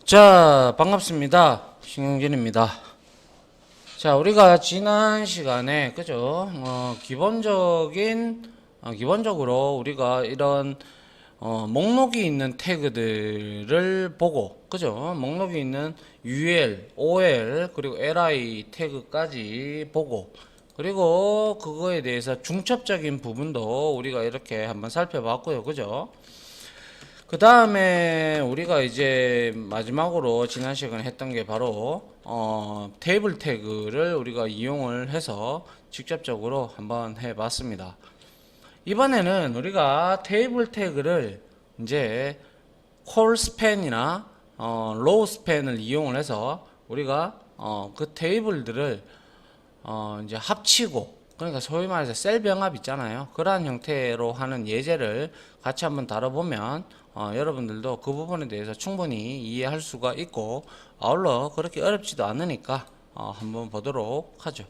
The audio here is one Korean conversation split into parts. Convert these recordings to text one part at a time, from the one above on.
자, 반갑습니다. 신경진입니다. 자, 우리가 지난 시간에, 그죠? 기본적으로 우리가 이런, 목록이 있는 태그들을 보고, 그죠? 목록이 있는 UL, OL, 그리고 LI 태그까지 보고, 그리고 그거에 대해서 중첩적인 부분도 우리가 이렇게 한번 살펴봤고요. 그죠? 그 다음에 우리가 이제 마지막으로 지난 시간에 했던 게 바로 테이블 태그를 우리가 이용을 해서 직접적으로 한번 해봤습니다. 이번에는 우리가 테이블 태그를 이제 콜 스팬이나 로우 스팬을 이용을 해서 우리가 그 테이블들을 이제 합치고, 그러니까 소위 말해서 셀 병합 있잖아요. 그러한 형태로 하는 예제를 같이 한번 다뤄보면 여러분들도 그 부분에 대해서 충분히 이해할 수가 있고, 아울러 그렇게 어렵지도 않으니까 한번 보도록 하죠.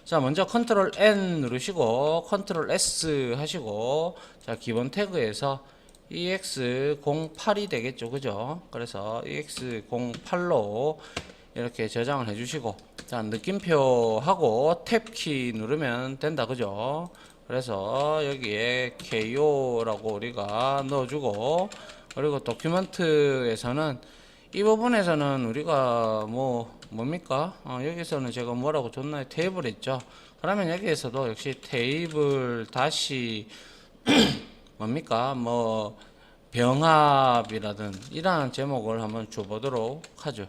자, 먼저 컨트롤 N 누르시고 컨트롤 S 하시고, 자, 기본 태그에서 EX08이 되겠죠. 그죠? 그래서 EX08로 이렇게 저장을 해주시고, 자, 느낌표하고 탭키 누르면 된다. 그죠? 그래서 여기에 KO라고 우리가 넣어주고, 그리고 도큐먼트에서는 이 부분에서는 우리가 뭡니까? 여기서는 제가 뭐라고 줬나요? 테이블 있죠? 그러면 여기에서도 역시 테이블 다시 뭡니까? 병합이라든 이러한 제목을 한번 줘보도록 하죠.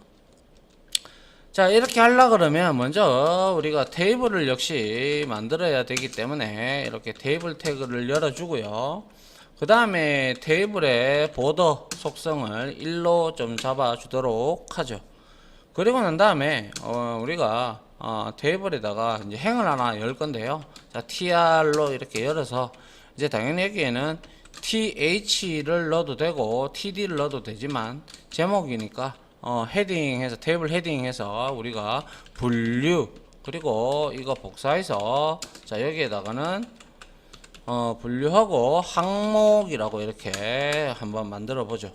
자, 이렇게 하려 그러면 먼저 우리가 테이블을 역시 만들어야 되기 때문에 이렇게 테이블 태그를 열어주고요. 그 다음에 테이블의 보더 속성을 1로 좀 잡아주도록 하죠. 그리고 난 다음에 우리가 테이블에다가 이제 행을 하나 열 건데요. 자, tr로 이렇게 열어서 이제 당연히 여기에는 th를 넣어도 되고 td를 넣어도 되지만 제목이니까 헤딩해서 테이블 헤딩해서 우리가 분류, 그리고 이거 복사해서 자, 여기에다가는 분류하고 항목이라고 이렇게 한번 만들어 보죠.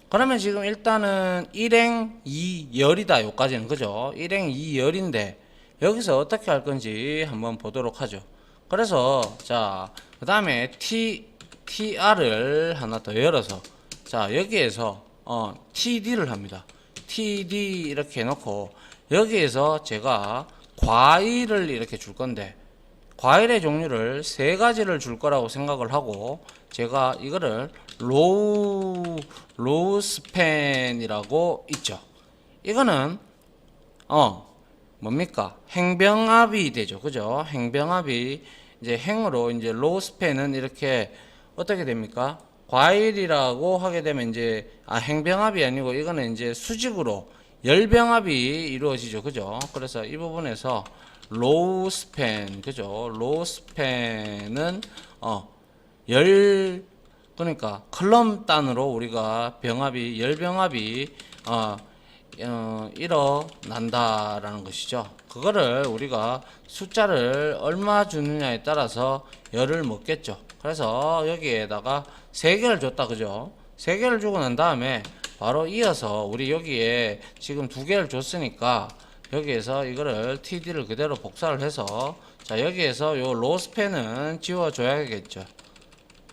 그러면 지금 일단은 1행 2열이다 요까지는. 그죠? 1행 2열인데 여기서 어떻게 할 건지 한번 보도록 하죠. 그래서 자, 그 다음에 tr을 하나 더 열어서 자, 여기에서 td를 합니다. td 이렇게 해놓고 여기에서 제가 과일을 이렇게 줄 건데, 과일의 종류를 세 가지를 줄 거라고 생각을 하고, 제가 이거를 로우 스팬이라고 있죠. 이거는 뭡니까? 행병합이 되죠. 그죠? 행병합이 이제 행으로 이제 로우 스팬은 이렇게 어떻게 됩니까? 과일이라고 하게 되면 이제 행병합이 아니고 이거는 이제 수직으로 열병합이 이루어지죠. 그죠? 그래서 이 부분에서 로우 스팬, 그죠? 로우 스팬은 열, 그러니까 컬럼 단으로 우리가 병합이 열병합이 일어난다라는 것이죠. 그거를 우리가 숫자를 얼마 주느냐에 따라서 열을 먹겠죠. 그래서 여기에다가 3개를 줬다. 그죠? 3개를 주고 난 다음에 바로 이어서 우리 여기에 지금 2개를 줬으니까 여기에서 이거를 td를 그대로 복사를 해서 자, 여기에서 요 로스펜은 지워줘야겠죠.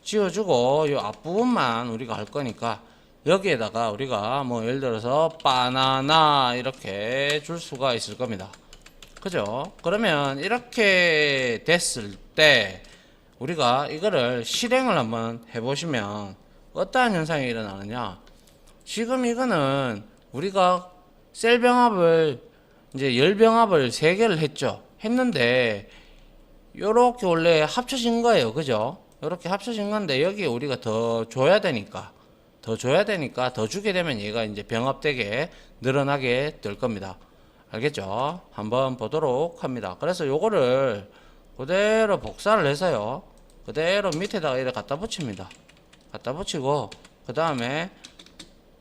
지워주고 요 앞부분만 우리가 할 거니까 여기에다가 우리가 예를 들어서 바나나 이렇게 줄 수가 있을 겁니다. 그죠? 그러면 이렇게 됐을 때 우리가 이거를 실행을 한번 해보시면 어떠한 현상이 일어나느냐. 지금 이거는 우리가 셀 병합을 이제 열 병합을 3개를 했죠. 했는데 요렇게 원래 합쳐진 거예요. 그죠? 요렇게 합쳐진 건데 여기에 우리가 더 줘야 되니까 더 주게 되면 얘가 이제 병합되게 늘어나게 될 겁니다. 알겠죠? 한번 보도록 합니다. 그래서 요거를 그대로 복사를 해서요, 그대로 밑에다가 이렇게 갖다 붙입니다. 갖다 붙이고 그 다음에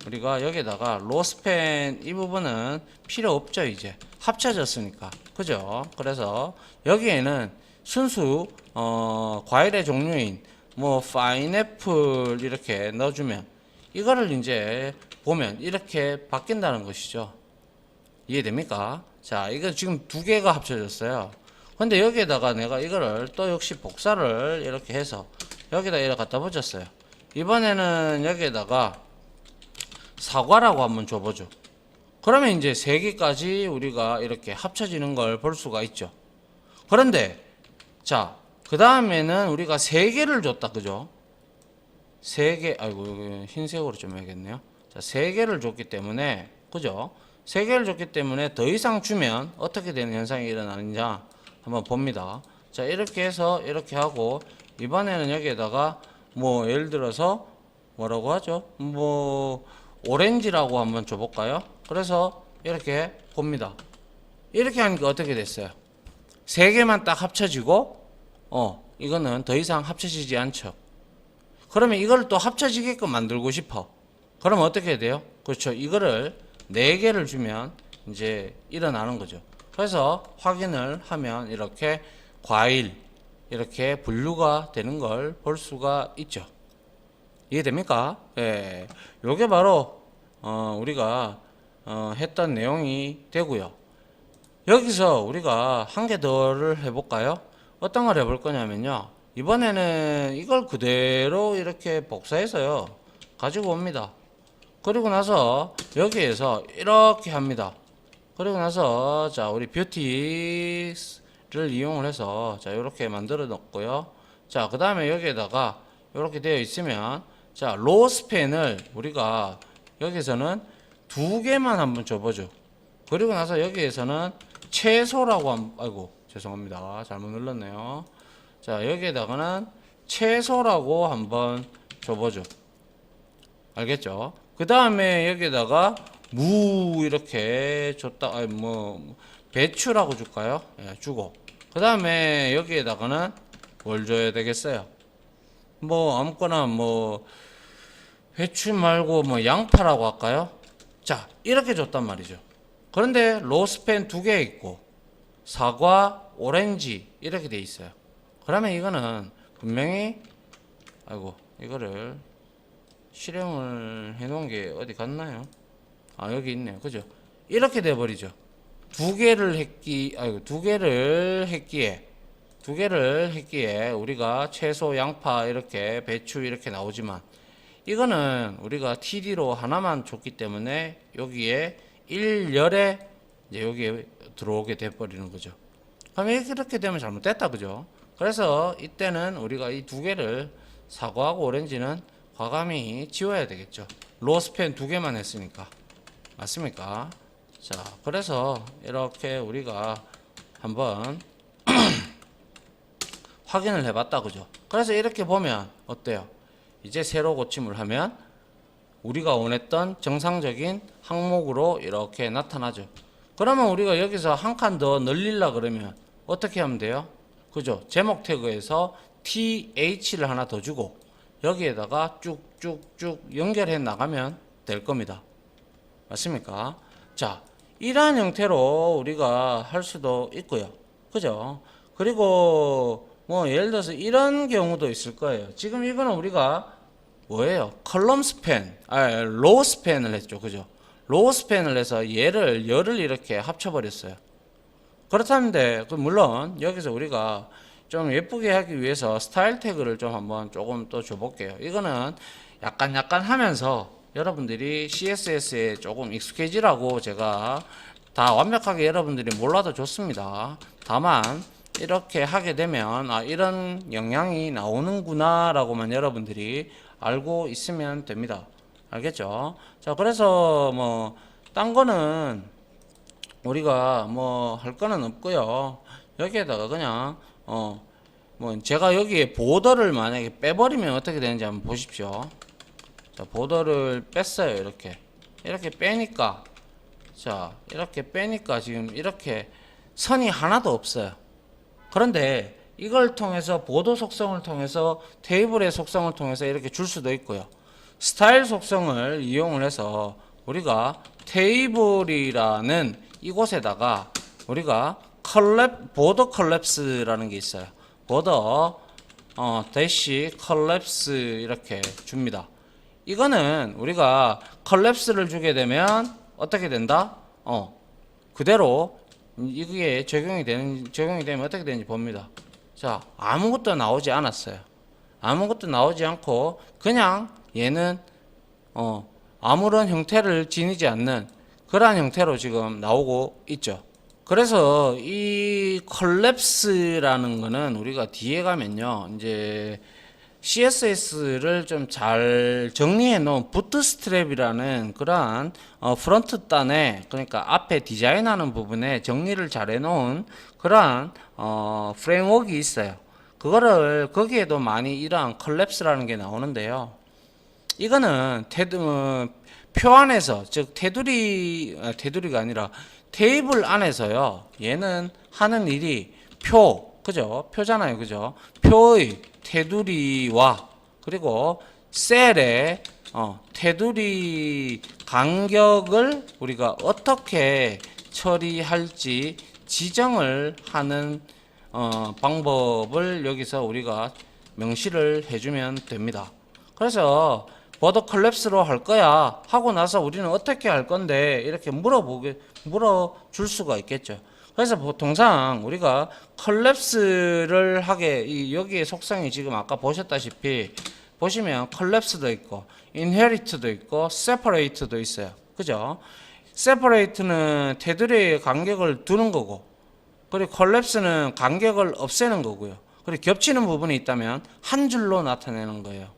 우리가 여기다가 로스펜 이 부분은 필요 없죠. 이제 합쳐졌으니까. 그죠? 그래서 여기에는 순수 과일의 종류인 파인애플 이렇게 넣어주면 이거를 이제 보면 이렇게 바뀐다는 것이죠. 이해됩니까? 자, 이거 지금 두 개가 합쳐졌어요. 근데 여기에다가 내가 이거를 또 역시 복사를 이렇게 해서 여기다 이렇게 갖다 붙였어요. 이번에는 여기에다가 사과라고 한번 줘보죠. 그러면 이제 세 개까지 우리가 이렇게 합쳐지는 걸 볼 수가 있죠. 그런데 자, 그 다음에는 우리가 세 개를 줬다, 그죠? 세 개, 아이고 흰색으로 좀 해야겠네요. 자, 세 개를 줬기 때문에, 그죠? 세 개를 줬기 때문에 더 이상 주면 어떻게 되는 현상이 일어나느냐 한번 봅니다. 자, 이렇게 해서 이렇게 하고, 이번에는 여기에다가 뭐 예를 들어서 뭐라고 하죠? 뭐 오렌지라고 한번 줘볼까요? 그래서 이렇게 봅니다. 이렇게 하니까 어떻게 됐어요? 세 개만 딱 합쳐지고, 이거는 더 이상 합쳐지지 않죠. 그러면 이걸 또 합쳐지게끔 만들고 싶어. 그러면 어떻게 해야 돼요? 그렇죠. 이거를 네 개를 주면 이제 일어나는 거죠. 그래서 확인을 하면 이렇게 과일, 이렇게 분류가 되는 걸 볼 수가 있죠. 이해됩니까? 예. 요게 바로, 우리가, 했던 내용이 되고요. 여기서 우리가 한 개 더를 해볼까요? 어떤 걸 해볼 거냐면요. 이번에는 이걸 그대로 이렇게 복사해서요. 가지고 옵니다. 그리고 나서 여기에서 이렇게 합니다. 그리고 나서 자, 우리 뷰티를 이용을 해서 자, 이렇게 만들어 놓고요. 자, 그 다음에 여기에다가 이렇게 되어 있으면 자, 로스펜을 우리가 여기서는 두 개만 한번 줘보죠. 그리고 나서 여기에서는 채소라고 아이고 죄송합니다. 잘못 눌렀네요. 자, 여기에다가는 채소라고 한번 줘보죠. 알겠죠? 그 다음에 여기에다가 무 이렇게 줬다, 아니 뭐 배추라고 줄까요? 예, 주고. 그 다음에 여기에다가는 뭘 줘야 되겠어요? 뭐 아무거나 뭐 배추 말고 뭐 양파라고 할까요? 자, 이렇게 줬단 말이죠. 그런데 로스펜 두 개 있고 사과, 오렌지 이렇게 돼 있어요. 그러면 이거는 분명히 아이고 이거를 실행을 해 놓은 게 어디 갔나요? 아, 여기 있네요. 그죠? 이렇게 돼 버리죠. 두 개를 했기에 우리가 채소, 양파 이렇게 배추 이렇게 나오지만 이거는 우리가 TD로 하나만 줬기 때문에 여기에 1열에 이제 여기에 들어오게 돼 버리는 거죠. 그럼 이렇게 되면 잘못됐다, 그죠? 그래서 이때는 우리가 이 두 개를 사과하고 오렌지는 과감히 지워야 되겠죠. 로스펜 두 개만 했으니까. 맞습니까? 자, 그래서 이렇게 우리가 한번 확인을 해봤다, 그죠? 그래서 이렇게 보면 어때요? 이제 새로 고침을 하면 우리가 원했던 정상적인 항목으로 이렇게 나타나죠. 그러면 우리가 여기서 한 칸 더 늘리려 그러면 어떻게 하면 돼요? 그죠? 제목 태그에서 TH를 하나 더 주고 여기에다가 쭉쭉쭉 연결해 나가면 될 겁니다. 맞습니까? 자, 이러한 형태로 우리가 할 수도 있고요. 그죠? 그리고 뭐 예를 들어서 이런 경우도 있을 거예요. 지금 이거는 우리가 뭐예요? 컬럼 스팬, 로우 스팬을 했죠. 그죠? 로우 스팬을 해서 열을 이렇게 합쳐버렸어요. 그렇다는데, 물론 여기서 우리가 좀 예쁘게 하기 위해서 스타일 태그를 좀 한번 조금 또 줘볼게요. 이거는 약간 하면서 여러분들이 CSS에 조금 익숙해지라고 제가 다 완벽하게 여러분들이 몰라도 좋습니다. 다만 이렇게 하게 되면 이런 영향이 나오는구나 라고만 여러분들이 알고 있으면 됩니다. 알겠죠? 자, 그래서 뭐 딴 거는 우리가 뭐 할 거는 없고요. 여기에다가 그냥 뭐 제가 여기에 보더를 만약에 빼버리면 어떻게 되는지 한번 보십시오. 자, 보더를 뺐어요. 이렇게 빼니까 자, 이렇게 빼니까 지금 이렇게 선이 하나도 없어요. 그런데 이걸 통해서 보도 속성을 통해서 테이블의 속성을 통해서 이렇게 줄 수도 있고요. 스타일 속성을 이용을 해서 우리가 테이블이라는 이곳에다가 우리가 보더 컬랩스라는 게 있어요. 보더 대시 컬랩스 이렇게 줍니다. 이거는 우리가 컬랩스를 주게 되면 어떻게 된다? 그대로 이게 적용이 되면 어떻게 되는지 봅니다. 자, 아무것도 나오지 않았어요. 아무것도 나오지 않고 그냥 얘는 아무런 형태를 지니지 않는 그러한 형태로 지금 나오고 있죠. 그래서 이 컬랩스라는 거는 우리가 뒤에 가면요, 이제 CSS를 좀 잘 정리해 놓은 부트스트랩이라는 그러한 프론트 단에, 그러니까 앞에 디자인하는 부분에 정리를 잘 해 놓은 그러한 프레임워크가 있어요. 그거를 거기에도 많이 이러한 컬랩스라는 게 나오는데요. 이거는 표 안에서, 즉 테두리가 아니라 테이블 안에서요. 얘는 하는 일이 그죠? 표잖아요, 그죠? 표의 테두리와 그리고 셀의 테두리 간격을 우리가 어떻게 처리할지 지정을 하는 방법을 여기서 우리가 명시를 해주면 됩니다. 그래서 보더 컬랩스로 할 거야 하고 나서 우리는 어떻게 할 건데 이렇게 물어줄 수가 있겠죠. 그래서 보통상 우리가 컬랩스를 하게, 여기에 속성이 지금 아까 보셨다시피 보시면 컬랩스도 있고 인헤리트도 있고 세퍼레이트도 있어요. 그죠? 세퍼레이트는 테두리의 간격을 두는 거고, 그리고 컬랩스는 간격을 없애는 거고요. 그리고 겹치는 부분이 있다면 한 줄로 나타내는 거예요.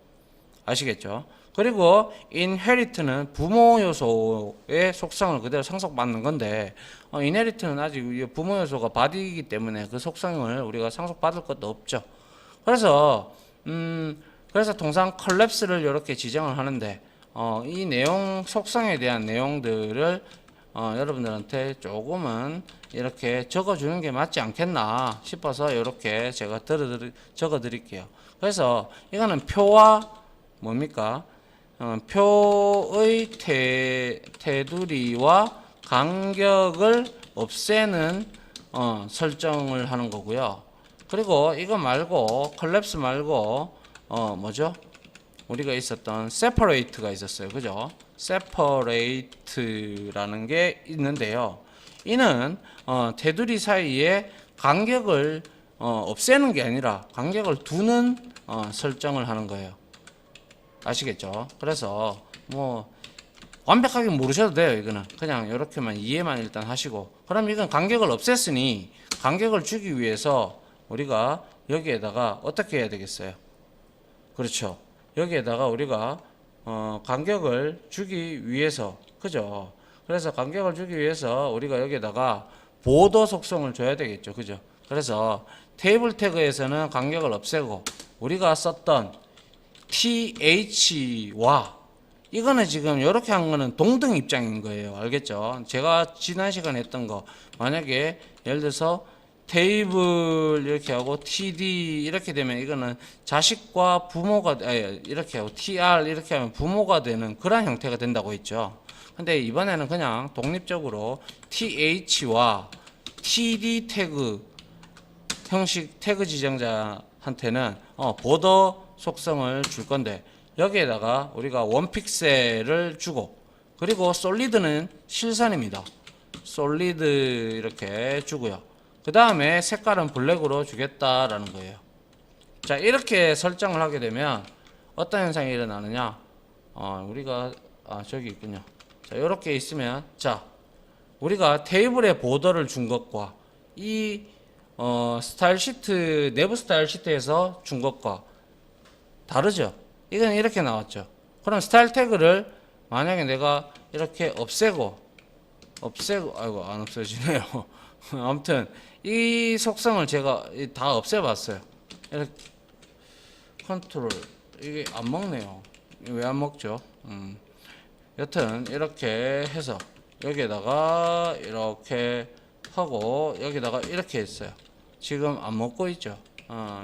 아시겠죠? 그리고 inherit는 부모 요소의 속성을 그대로 상속받는 건데, inherit는 아직 부모 요소가 body이기 때문에 그 속성을 우리가 상속받을 것도 없죠. 그래서 통상 컬랩스를 이렇게 지정을 하는데, 이 내용 속성에 대한 내용들을 여러분들한테 조금은 이렇게 적어주는 게 맞지 않겠나 싶어서 이렇게 제가 적어 드릴게요. 그래서 이거는 표와 뭡니까? 표의 테두리와 간격을 없애는 설정을 하는 거고요. 그리고 이거 말고 컬랩스 말고 뭐죠? 우리가 있었던 separate가 있었어요. 그죠? separate라는 게 있는데요. 이는 테두리 사이에 간격을 없애는 게 아니라 간격을 두는 설정을 하는 거예요. 아시겠죠? 그래서 뭐 완벽하게 모르셔도 돼요. 이거는 그냥 이렇게만 이해만 일단 하시고, 그럼 이건 간격을 없앴으니 간격을 주기 위해서 우리가 여기에다가 어떻게 해야 되겠어요? 그렇죠? 여기에다가 우리가 간격을 주기 위해서, 그죠? 그래서 간격을 주기 위해서 우리가 여기에다가 보더 속성을 줘야 되겠죠. 그죠? 그래서 테이블 태그에서는 간격을 없애고 우리가 썼던 th와 이거는 지금 이렇게 한 거는 동등 입장인 거예요. 알겠죠? 제가 지난 시간에 했던 거, 만약에 예를 들어서 테이블 이렇게 하고 td 이렇게 되면 이거는 자식과 부모가 이렇게 하고 tr 이렇게 하면 부모가 되는 그런 형태가 된다고 했죠. 근데 이번에는 그냥 독립적으로 th와 td 태그 형식 태그 지정자한테는 보더 속성을 줄 건데, 여기에다가 우리가 원 픽셀을 주고, 그리고 솔리드는 실선입니다. 솔리드 이렇게 주고요. 그 다음에 색깔은 블랙으로 주겠다라는 거예요. 자, 이렇게 설정을 하게 되면 어떤 현상이 일어나느냐? 우리가 저기 있군요. 자, 이렇게 있으면, 자, 우리가 테이블에 보더를 준 것과 이 스타일 시트, 내부 스타일 시트에서 준 것과 다르죠? 이건 이렇게 나왔죠. 그럼 스타일 태그를 만약에 내가 이렇게 없애고, 아이고, 안 없어지네요. 아무튼, 이 속성을 제가 다 없애봤어요. 이렇게, 컨트롤, 이게 안 먹네요. 왜 안 먹죠? 여튼, 이렇게 해서, 여기에다가 이렇게 하고, 여기다가 이렇게 했어요. 지금 안 먹고 있죠?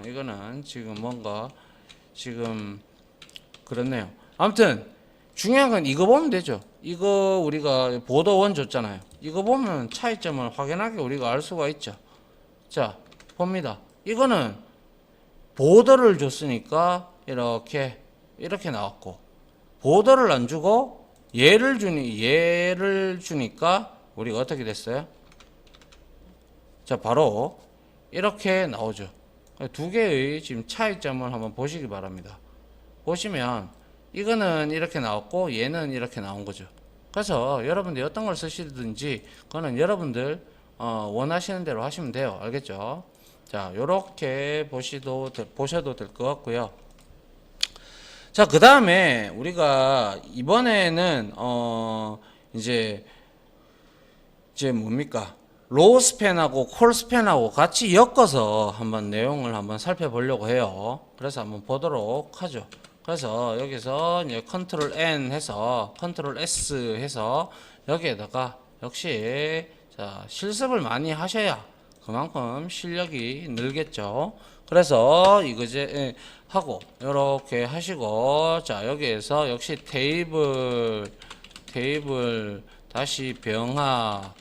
이거는 지금 뭔가, 지금 그렇네요. 아무튼 중요한 건 이거 보면 되죠. 이거 우리가 보더1 줬잖아요. 이거 보면 차이점을 확연하게 우리가 알 수가 있죠. 자, 봅니다. 이거는 보더를 줬으니까 이렇게 나왔고, 보더를 안 주고 얘를 주니까 우리가 어떻게 됐어요? 자, 바로 이렇게 나오죠. 두 개의 지금 차이점을 한번 보시기 바랍니다. 보시면 이거는 이렇게 나왔고 얘는 이렇게 나온 거죠. 그래서 여러분들 어떤 걸 쓰시든지 그거는 여러분들 원하시는 대로 하시면 돼요. 알겠죠? 자, 요렇게 보셔도 될 것 같고요. 자, 그 다음에 우리가 이번에는 이제 뭡니까? 로우 스팬하고 콜 스팬하고 같이 엮어서 한번 내용을 한번 살펴보려고 해요. 그래서 한번 보도록 하죠. 그래서 여기서 이제 컨트롤 N 해서 컨트롤 S 해서 여기에다가 역시 자, 실습을 많이 하셔야 그만큼 실력이 늘겠죠. 그래서 이거제 하고 이렇게 하시고 자, 여기에서 역시 테이블 다시 병화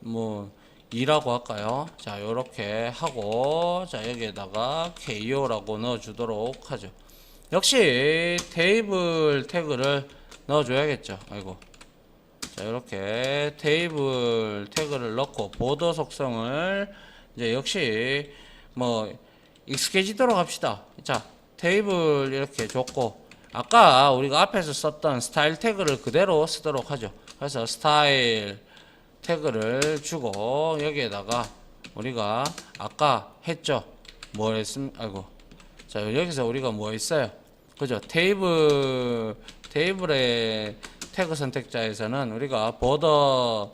뭐 2라고 할까요? 자, 요렇게 하고 자, 여기에다가 KO라고 넣어 주도록 하죠. 역시 테이블 태그를 넣어 줘야겠죠. 아이고. 자, 이렇게 테이블 태그를 넣고 보더 속성을 이제 역시 뭐 익숙해지도록 합시다. 자, 테이블 이렇게 줬고 아까 우리가 앞에서 썼던 스타일 태그를 그대로 쓰도록 하죠. 그래서 스타일 태그를 주고 여기에다가 우리가 아까 했죠. 뭐 했음? 아이고. 자, 여기서 우리가 뭐 했어요? 그죠? 테이블의 태그 선택자에서는 우리가 보더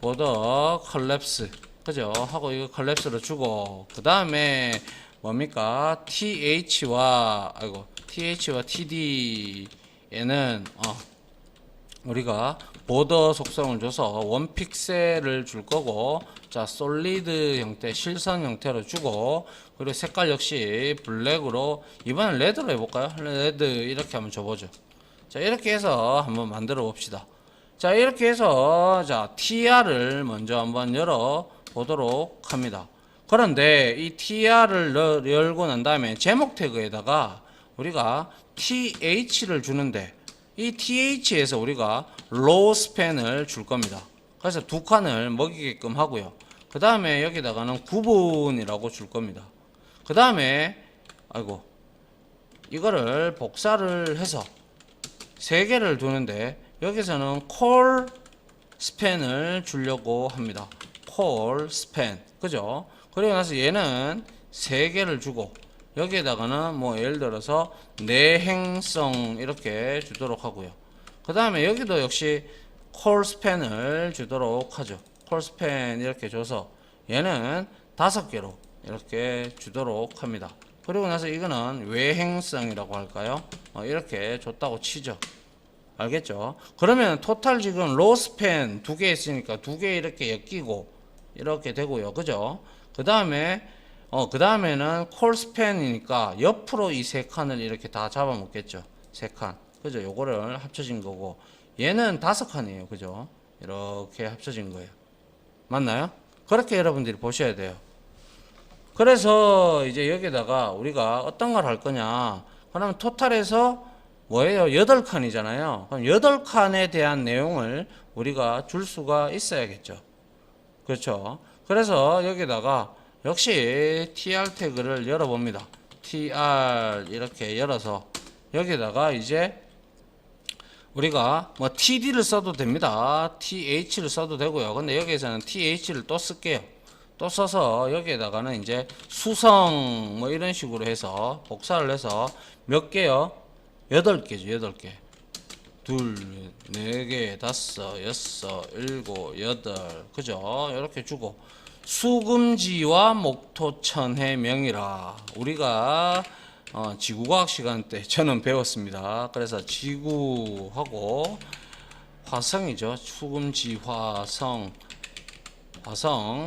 컬랩스 그죠? 하고 이거 컬랩스로 주고 그 다음에 뭡니까? th와 td에는 우리가 보더 속성을 줘서 원 픽셀을 줄 거고 자, 솔리드 형태 실선 형태로 주고 그리고 색깔 역시 블랙으로 이번엔 레드로 해볼까요? 레드 이렇게 한번 줘보죠. 자, 이렇게 해서 한번 만들어 봅시다. 자, 이렇게 해서 자, tr을 먼저 한번 열어 보도록 합니다. 그런데 이 tr을 열고 난 다음에 제목 태그에다가 우리가 th를 주는데 이 th에서 우리가 로우 스팬을 줄 겁니다. 그래서 두 칸을 먹이게끔 하고요. 그 다음에 여기다가는 9분이라고 줄 겁니다. 그 다음에 아이고 이거를 복사를 해서 세 개를 두는데 여기서는 콜 스팬을 주려고 합니다. 콜 스팬 그죠? 그리고 나서 얘는 세 개를 주고 여기에다가는 뭐 예를 들어서 내행성 이렇게 주도록 하고요. 그 다음에 여기도 역시 콜 스팬을 주도록 하죠. 콜 스팬 이렇게 줘서 얘는 5개로 이렇게 주도록 합니다. 그리고 나서 이거는 외행성이라고 할까요? 이렇게 줬다고 치죠. 알겠죠? 그러면 토탈 지금 로우 스팬 2개 있으니까 2개 이렇게 엮이고 이렇게 되고요. 그죠? 그 다음에는 콜 스팬이니까 옆으로 이 세 칸을 이렇게 다 잡아먹겠죠. 세 칸. 그죠? 요거를 합쳐진 거고 얘는 5칸이에요. 그죠? 이렇게 합쳐진 거예요. 맞나요? 그렇게 여러분들이 보셔야 돼요. 그래서 이제 여기다가 우리가 어떤 걸 할 거냐? 그러면 토탈에서 뭐예요? 8칸이잖아요. 그럼 8칸에 대한 내용을 우리가 줄 수가 있어야겠죠. 그렇죠? 그래서 여기다가 역시 tr 태그를 열어봅니다. tr 이렇게 열어서 여기다가 이제 우리가 뭐 td를 써도 됩니다. th를 써도 되고요. 근데 여기에서는 th를 또 쓸게요. 또 써서 여기에다가는 이제 수성 뭐 이런 식으로 해서 복사를 해서 몇 개요? 8개죠. 8개. 둘, 4개, 5, 6, 7, 8 그죠? 이렇게 주고 수금지와 목토천해 명이라 우리가 지구과학 시간 때 저는 배웠습니다. 그래서 지구하고 화성이죠. 수금지 화성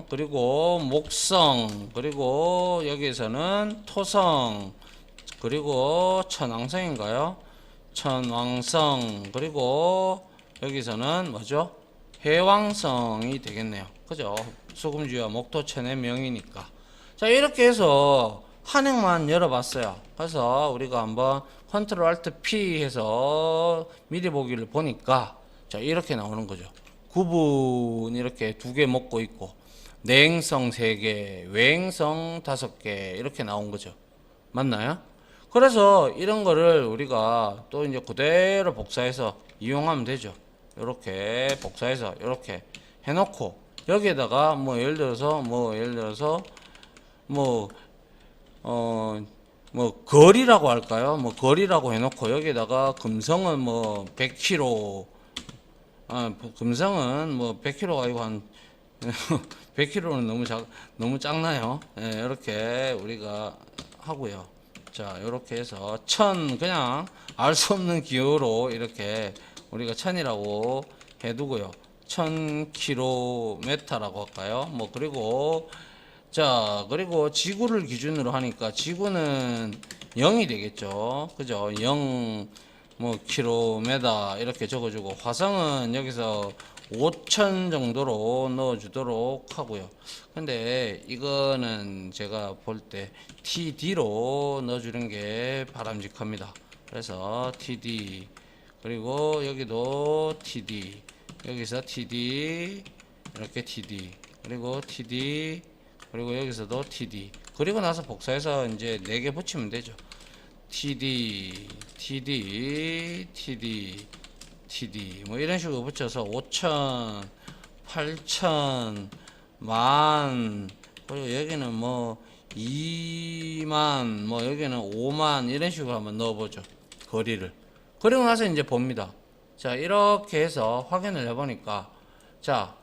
그리고 목성 그리고 여기에서는 토성 그리고 천왕성인가요? 천왕성 그리고 여기서는 뭐죠? 해왕성이 되겠네요. 그죠? 수금지와 목토천의 명이니까. 자, 이렇게 해서 한 행만 열어봤어요. 그래서 우리가 한번 컨트롤 알트 P 해서 미리 보기를 보니까 자 이렇게 나오는 거죠. 구분 이렇게 두 개 먹고 있고 내행성 3개, 외행성 5개 이렇게 나온 거죠. 맞나요? 그래서 이런 거를 우리가 또 이제 그대로 복사해서 이용하면 되죠. 이렇게 복사해서 이렇게 해놓고 여기에다가 뭐 예를 들어서 거리라고 할까요? 뭐 거리라고 해놓고 여기에다가 금성은 뭐 100km, 금성은 뭐 100km가 아니고 한 100km는 너무 작나요? 예, 이렇게 우리가 하고요. 자, 이렇게 해서 1000 그냥 알 수 없는 기호로 이렇게 우리가 1000이라고 해두고요. 1000km라고 할까요? 뭐 그리고 자, 그리고 지구를 기준으로 하니까 지구는 0이 되겠죠. 그죠? 0, 뭐, 킬로미터 이렇게 적어주고, 화성은 여기서 5000 정도로 넣어주도록 하고요. 근데 이거는 제가 볼 때 TD로 넣어주는 게 바람직합니다. 그래서 TD, 그리고 여기도 TD, 여기서 TD, 이렇게 TD, 그리고 TD, 그리고 여기서도 TD. 그리고 나서 복사해서 이제 4개 붙이면 되죠. TD, TD, TD, TD. 뭐 이런 식으로 붙여서 5000, 8000, 만, 그리고 여기는 뭐 2만, 뭐 여기는 5만 이런 식으로 한번 넣어보죠. 거리를. 그리고 나서 이제 봅니다. 자, 이렇게 해서 확인을 해보니까 자,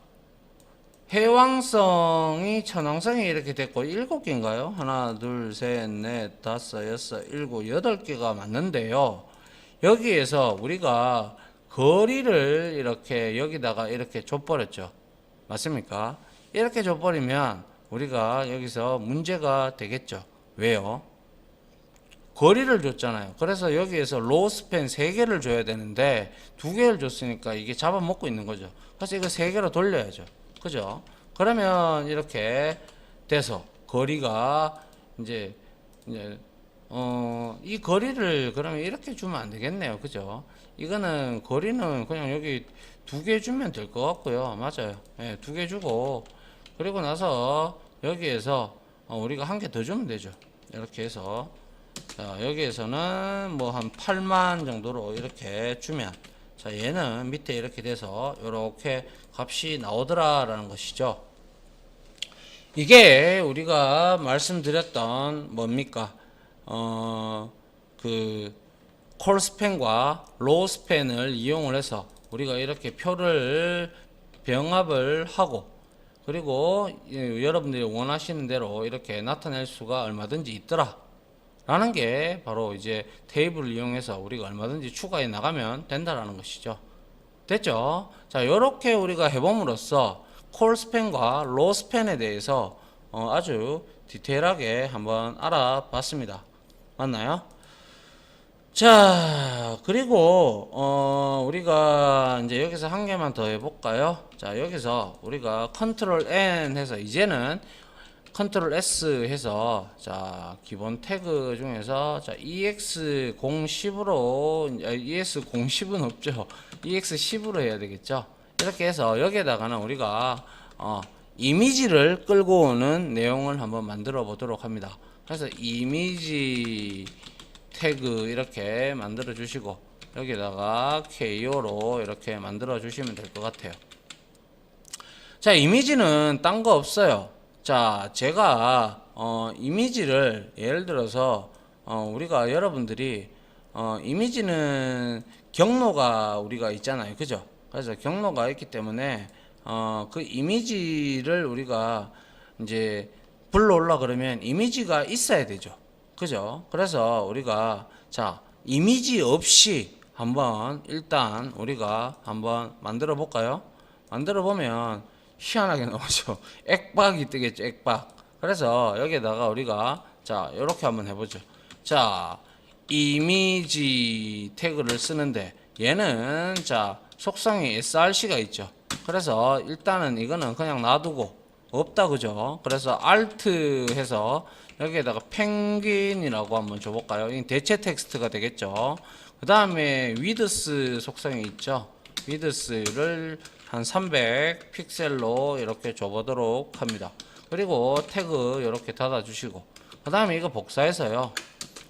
해왕성이 천왕성이 이렇게 됐고 7개인가요? 하나, 둘, 셋, 넷, 다섯, 여섯, 일곱, 8개가 맞는데요. 여기에서 우리가 거리를 이렇게 여기다가 이렇게 줘버렸죠. 맞습니까? 이렇게 줘버리면 우리가 여기서 문제가 되겠죠. 왜요? 거리를 줬잖아요. 그래서 여기에서 로우 스팬 3개를 줘야 되는데 2개를 줬으니까 이게 잡아먹고 있는 거죠. 그래서 이거 3개로 돌려야죠. 그죠? 그러면 이렇게 돼서 거리가 이제 이 거리를 그러면 이렇게 주면 안 되겠네요. 그죠? 이거는 거리는 그냥 여기 2개 주면 될 것 같고요. 맞아요. 예, 2개 주고 그리고 나서 여기에서 우리가 1개 더 주면 되죠. 이렇게 해서 자, 여기에서는 뭐 한 8만 정도로 이렇게 주면 자, 얘는 밑에 이렇게 돼서 이렇게 값이 나오더라라는 것이죠. 이게 우리가 말씀드렸던 뭡니까? 그 콜스팬과 로스팬을 이용을 해서 우리가 이렇게 표를 병합을 하고 그리고 여러분들이 원하시는 대로 이렇게 나타낼 수가 얼마든지 있더라. 라는 게 바로 이제 테이블을 이용해서 우리가 얼마든지 추가해 나가면 된다라는 것이죠. 됐죠? 자, 요렇게 우리가 해봄으로써 콜스팬과 로스팬에 대해서 아주 디테일하게 한번 알아봤습니다. 맞나요? 자, 그리고 우리가 이제 여기서 한 개만 더 해볼까요? 자, 여기서 우리가 컨트롤 N 해서 이제는 컨트롤 S 해서 자 기본 태그 중에서 자 EX010으로 EX010은 없죠. EX10으로 해야 되겠죠. 이렇게 해서 여기에다가는 우리가 이미지를 끌고 오는 내용을 한번 만들어 보도록 합니다. 그래서 이미지 태그 이렇게 만들어 주시고 여기다가 KO로 이렇게 만들어 주시면 될 것 같아요. 자, 이미지는 딴 거 없어요. 자, 제가 이미지를 예를 들어서 우리가 여러분들이 이미지는 경로가 우리가 있잖아요. 그죠? 그래서 경로가 있기 때문에 그 이미지를 우리가 이제 불러올라 그러면 이미지가 있어야 되죠. 그죠? 그래서 우리가 자, 이미지 없이 한번 일단 우리가 한번 만들어 볼까요? 만들어 보면 희한하게 나오죠. 액박이 뜨겠죠. 액박. 그래서 여기에다가 우리가 자 이렇게 한번 해보죠. 자 이미지 태그를 쓰는데 얘는 자 속성이 src가 있죠. 그래서 일단은 이거는 그냥 놔두고 없다 그죠? 그래서 Alt 해서 여기에다가 펭귄이라고 한번 줘볼까요? 이 대체 텍스트가 되겠죠. 그 다음에 위드스 속성이 있죠. 위드스를 한 300 픽셀로 이렇게 줘보도록 합니다. 그리고 태그 이렇게 닫아주시고, 그 다음에 이거 복사해서요.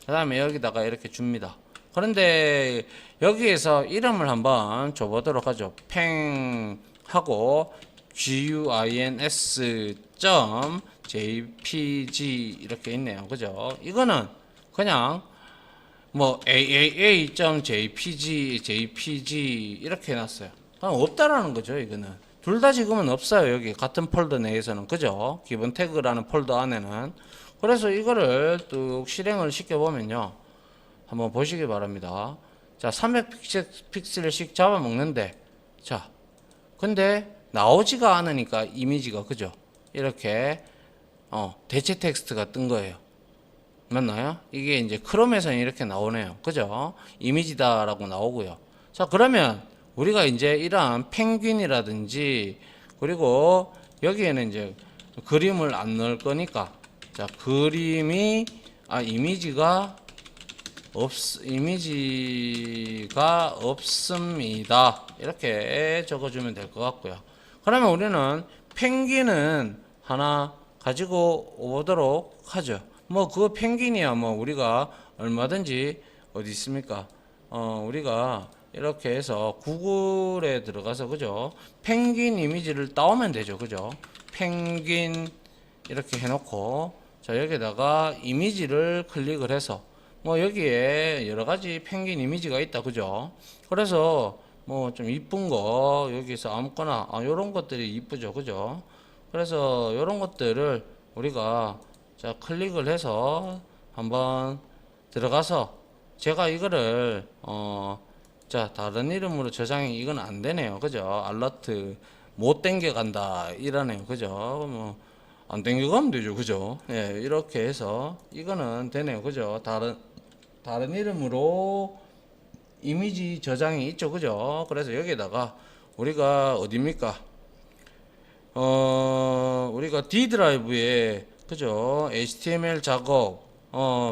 그 다음에 여기다가 이렇게 줍니다. 그런데 여기에서 이름을 한번 줘보도록 하죠. 팽 하고 guins.jpg 이렇게 있네요. 그죠? 이거는 그냥 뭐 aaa.jpg, jpg 이렇게 해놨어요. 그냥 없다라는 거죠. 이거는 둘 다 지금은 없어요. 여기 같은 폴더 내에서는. 그죠? 기본 태그라는 폴더 안에는. 그래서 이거를 뚝 실행을 시켜보면요, 한번 보시기 바랍니다. 자, 300픽셀씩 잡아먹는데, 자, 근데 나오지가 않으니까 이미지가, 그죠? 이렇게 대체 텍스트가 뜬 거예요. 맞나요? 이게 이제 크롬에서는 이렇게 나오네요. 그죠? 이미지다라고 나오고요. 자, 그러면 우리가 이제 이러한 펭귄이라든지, 그리고 여기에는 이제 그림을 안 넣을 거니까, 자, 이미지가 없습니다. 이렇게 적어주면 될 것 같고요. 그러면 우리는 펭귄은 하나 가지고 오도록 하죠. 뭐 그 펭귄이야 뭐 우리가 얼마든지 어디 있습니까? 우리가 이렇게 해서 구글에 들어가서, 그죠? 펭귄 이미지를 따오면 되죠. 그죠? 펭귄 이렇게 해놓고, 자, 여기다가 이미지를 클릭을 해서, 뭐 여기에 여러 가지 펭귄 이미지가 있다. 그죠? 그래서 뭐 좀 이쁜 거 여기서 아무거나, 요런 것들이 이쁘죠. 그죠? 그래서 요런 것들을 우리가, 자, 클릭을 해서 한번 들어가서, 제가 이거를 자, 다른 이름으로 저장이 이건 안 되네요. 그죠? 알러트 못 땡겨간다 이러네요. 그죠? 뭐 안 땡겨가면 되죠. 그죠? 예, 이렇게 해서 이거는 되네요. 그죠? 다른 이름으로 이미지 저장이 있죠. 그죠? 그래서 여기에다가 우리가 어디입니까? 우리가 D 드라이브에, 그죠? HTML 작업,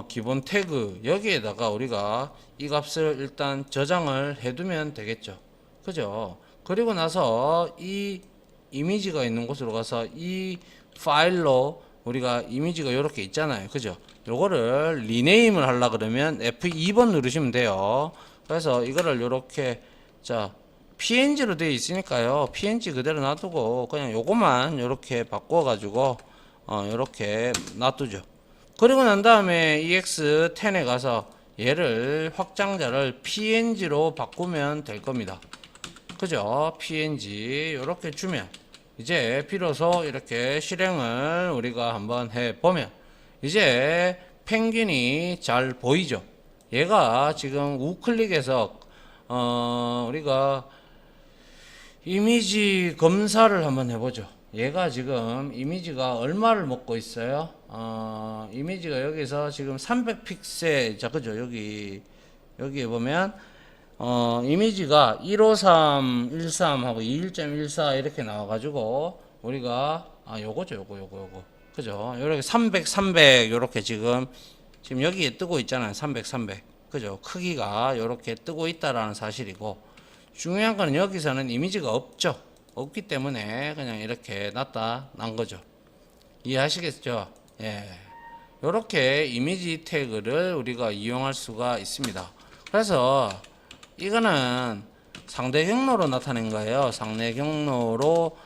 기본 태그, 여기에다가 우리가 이 값을 일단 저장을 해두면 되겠죠. 그죠? 그리고 나서 이 이미지가 있는 곳으로 가서 이 파일로 우리가 이미지가 이렇게 있잖아요. 그죠? 요거를 리네임을 하려 그러면 F2번 누르시면 돼요. 그래서 이거를 요렇게, 자, PNG로 되어 있으니까요. PNG 그대로 놔두고 그냥 요거만 요렇게 바꿔 가지고 요렇게 놔두죠. 그리고 난 다음에 EX10에 가서 얘를 확장자를 PNG로 바꾸면 될 겁니다. 그죠? PNG 요렇게 주면 이제 비로소 이렇게 실행을 우리가 한번 해보면 이제 펭귄이 잘 보이죠. 얘가 지금 우클릭해서 우리가 이미지 검사를 한번 해보죠. 얘가 지금 이미지가 얼마를 먹고 있어요? 이미지가 여기서 지금 300픽셀, 자, 그죠? 여기에 보면 이미지가 153, 13하고 21.14 이렇게 나와가지고 우리가 요거죠. 요거. 그죠? 요렇게 300 요렇게 지금 여기에 뜨고 있잖아요. 300. 그죠? 크기가 요렇게 뜨고 있다라는 사실이고, 중요한 거는 여기서는 이미지가 없죠. 없기 때문에 그냥 이렇게 난 거죠. 이해하시겠죠? 예. 요렇게 이미지 태그를 우리가 이용할 수가 있습니다. 그래서 이거는 상대 경로로 나타낸 거예요. 상대 경로로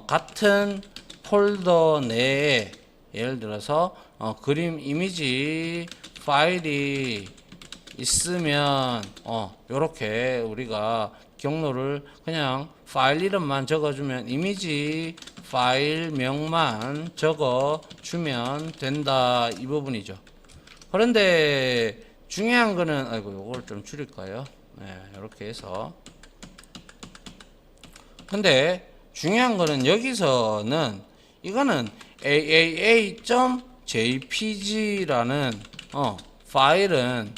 같은 폴더 내에 예를 들어서 그림 이미지 파일이 있으면 요렇게 우리가 경로를 그냥 파일 이름만 적어주면 이미지 파일명만 적어주면 된다, 이 부분이죠. 그런데 중요한 거는, 요걸 좀 줄일까요? 네, 이렇게 해서. 근데 중요한 거는 여기서는 이거는 aaa.jpg라는 파일은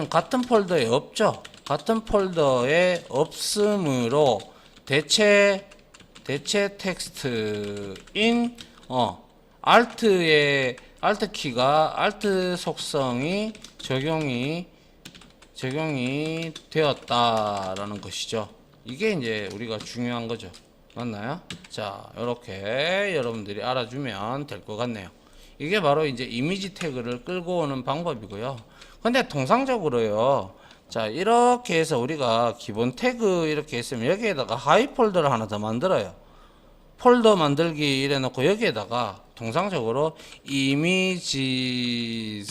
같은 폴더에 없죠. 같은 폴더에 없으므로 대체 대체 텍스트인 Alt의 Alt 키가 Alt 속성이 적용이 되었다라는 것이죠. 이게 이제 우리가 중요한 거죠. 맞나요? 자, 이렇게 여러분들이 알아주면 될 것 같네요. 이게 바로 이제 이미지 태그를 끌고 오는 방법이고요. 근데 통상적으로요. 자, 이렇게 해서 우리가 기본 태그 이렇게 했으면 여기에다가 하이 폴더를 하나 더 만들어요. 폴더 만들기 이래 놓고 여기에다가 통상적으로 이미지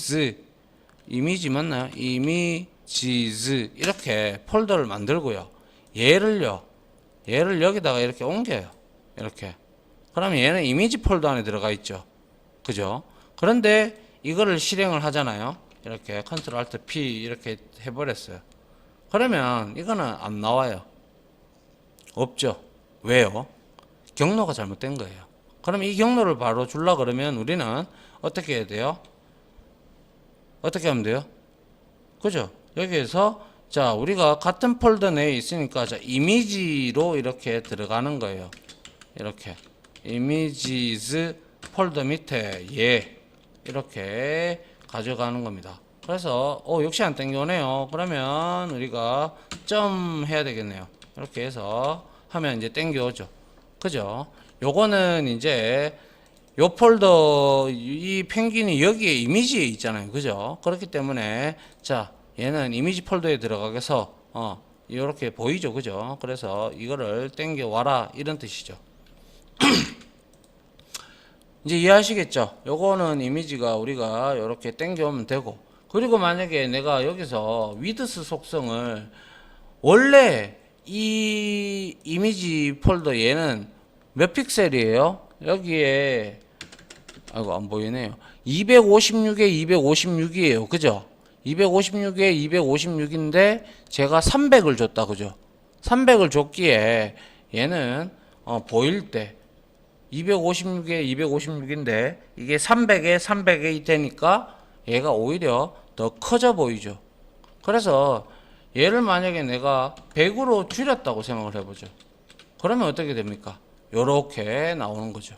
맞나요? 이미지즈 이렇게 폴더를 만들고요. 얘를 여기다가 이렇게 옮겨요. 이렇게. 그러면 얘는 이미지 폴더 안에 들어가 있죠. 그죠? 그런데 이거를 실행을 하잖아요. 이렇게 컨트롤 알트 P 이렇게 해버렸어요. 그러면 이거는 안 나와요. 없죠. 왜요? 경로가 잘못된 거예요. 그럼 이 경로를 바로 주려 그러면 우리는 어떻게 해야 돼요? 어떻게 하면 돼요? 그죠? 여기에서 자, 우리가 같은 폴더 내에 있으니까 자, 이미지로 이렇게 들어가는 거예요. 이렇게 이미지즈 폴더 밑에 이렇게 가져가는 겁니다. 그래서 역시 안 땡겨오네요. 그러면 우리가 점 해야 되겠네요. 이렇게 해서 하면 이제 땡겨오죠. 그죠? 요거는 이제 요 폴더 이 펭귄이 여기에 이미지에 있잖아요. 그죠? 그렇기 때문에 자, 얘는 이미지 폴더에 들어가서 이렇게 보이죠. 그죠? 그래서 이거를 땡겨 와라 이런 뜻이죠. 이제 이해하시겠죠? 요거는 이미지가 우리가 이렇게 땡겨오면 되고, 그리고 만약에 내가 여기서 위드스 속성을 원래 이 이미지 폴더 얘는 몇 픽셀이에요? 여기에 아이고 안 보이네요. 256에 256이에요. 그죠? 256에 256인데 제가 300을 줬다. 그죠? 300을 줬기에 얘는 보일 때 256에 256인데 이게 300에 300이 되니까 얘가 오히려 더 커져 보이죠. 그래서 얘를 만약에 내가 100으로 줄였다고 생각을 해보죠. 그러면 어떻게 됩니까? 요렇게 나오는 거죠.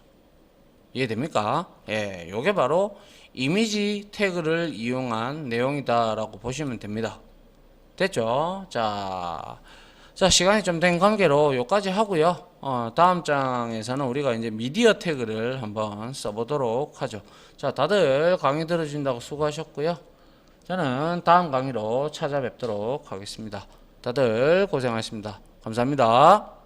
이해됩니까? 예, 요게 바로 이미지 태그를 이용한 내용이다라고 보시면 됩니다. 됐죠? 자, 시간이 좀 된 관계로 요까지 하고요. 다음 장에서는 우리가 이제 미디어 태그를 한번 써보도록 하죠. 자, 다들 강의 들어주신다고 수고하셨고요. 저는 다음 강의로 찾아뵙도록 하겠습니다. 다들 고생하셨습니다. 감사합니다.